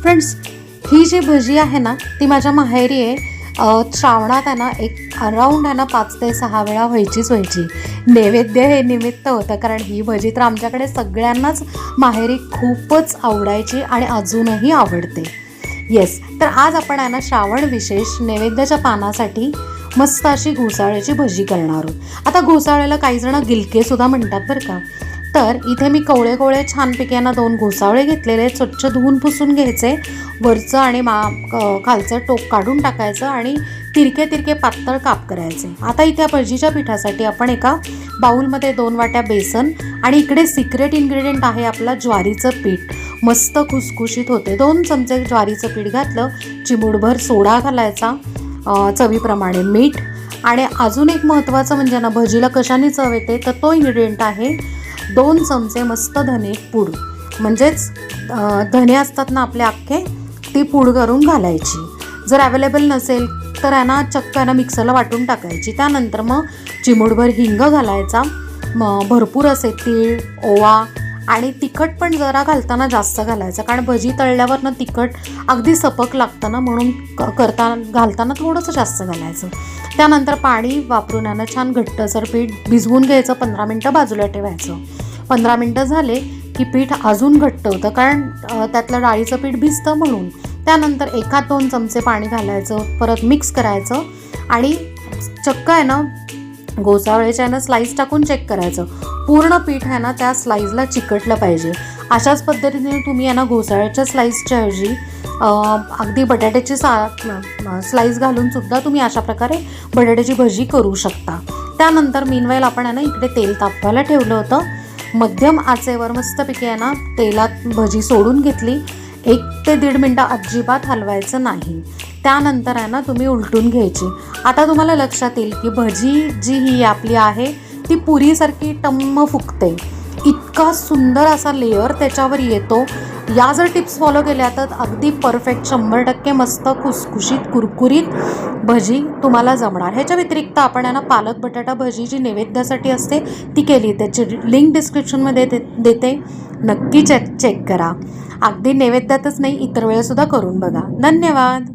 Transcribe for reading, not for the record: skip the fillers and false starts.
Friends, ही जी भजी आहे ना ती माझ्या माहेरी आहे. श्रावणात आहे ना एक अराऊंड आहे ना 5 ते 6 वेळा व्हायची. नैवेद्य हे निमित्त होतं, कारण ही भजी तर आमच्याकडे सगळ्यांनाच माहेरी खूपच आवडायची आणि अजूनही आवडते. येस, तर आज आपण आहे ना श्रावण विशेष नैवेद्याच्या पानासाठी मस्त अशी घोसाळ्याची भजी करणार आहोत. आता घोसाळ्याला काही जण गिलकेसुद्धा म्हणतात बरं का. तर इथे मी कवळे छानपैकी यांना 2 घोसावळे घेतलेले आहेत. स्वच्छ धुवून पुसून घ्यायचे. वरचं आणि खालचं टोक काढून टाकायचं आणि तिरके पातळ काप करायचे. आता इथे भजीच्या पिठासाठी आपण एका बाऊलमध्ये 2 वाट्या बेसन आणि इकडे सिक्रेट इन्ग्रेडियंट आहे आपला ज्वारीचं पीठ. मस्त खुसखुशीत होते. 2 चमचे ज्वारीचं पीठ घातलं. चिमूटभर सोडा घालायचा, चवीप्रमाणे मीठ आणि अजून एक महत्त्वाचं म्हणजे ना भजीला कशाने चव येते तर तो इन्ग्रेडियंट आहे 2 चमचे मस्त धने पूड, म्हणजेच धने असतात ना आपले अख्खे, ती पूड करून घालायची. जर अवेलेबल नसेल तर आहे ना चक्क आहे ना मिक्सरला वाटून टाकायची. त्यानंतर मग चिमूटभर हिंग घालायचा, मग भरपूर असे तीळ, ओवा आणि तिखट पण जरा घालताना जास्त घालायचं, कारण भजी तळल्यावर ना तिखट अगदी सपक लागतं ना, म्हणून घालताना थोडंसं जास्त घालायचं. त्यानंतर पाणी वापरून आहे ना छान घट्टसर पीठ भिजवून घ्यायचं. 15 मिनटं बाजूला ठेवायचं. 15 मिनटं झाले की पीठ अजून घट्ट होतं, कारण त्यातलं डाळीचं पीठ भिजतं म्हणून. त्यानंतर 1-2 चमचे पाणी घालायचं, परत मिक्स करायचं आणि चक्क आहे ना घोसावळ्याच्या आहे ना स्लाईस टाकून चेक करायचं. पूर्ण पीठ आहे ना त्या स्लाईसला चिकटलं पाहिजे. अशाच पद्धतीने तुम्ही आहे ना घोसाळ्याच्या स्लाईसच्या ऐवजी अगदी बटाट्याची स्लाईस घालून सुद्धा तुम्ही अशा प्रकारे बटाट्याची भजी करू शकता. त्यानंतर मीनवाईल आपण आहे ना इकडे तेल तापवायला ठेवलं होतं. मध्यम आचेवर मस्तपैकी आहे ना तेलात भजी सोडून घेतली. 1 ते 1.5 मिनटं अजिबात हलवायचं नाही. त्यानंतर आहे ना तुम्ही उलटून घ्यायची. आता तुम्हाला लक्षात येईल की भजी जी ही आपली आहे ती पुरीसारखी टम्म फुगते. इतका सुंदर असा लेअर त्याच्यावर येतो. या जर टिप्स फॉलो केल्या तर अगदी परफेक्ट 100% मस्त खुसखुशीत कुरकुरीत भजी तुम्हाला जमणार. ह्याच्या व्यतिरिक्त आपण आहे ना पालक बटाटा भजी जी नैवेद्यासाठी असते ती केली. त्याची लिंक डिस्क्रिप्शनमध्ये देते, नक्की चेक करा. अगदी नैवेद्यातच नाही, इतर वेळेसुद्धा करून बघा. धन्यवाद.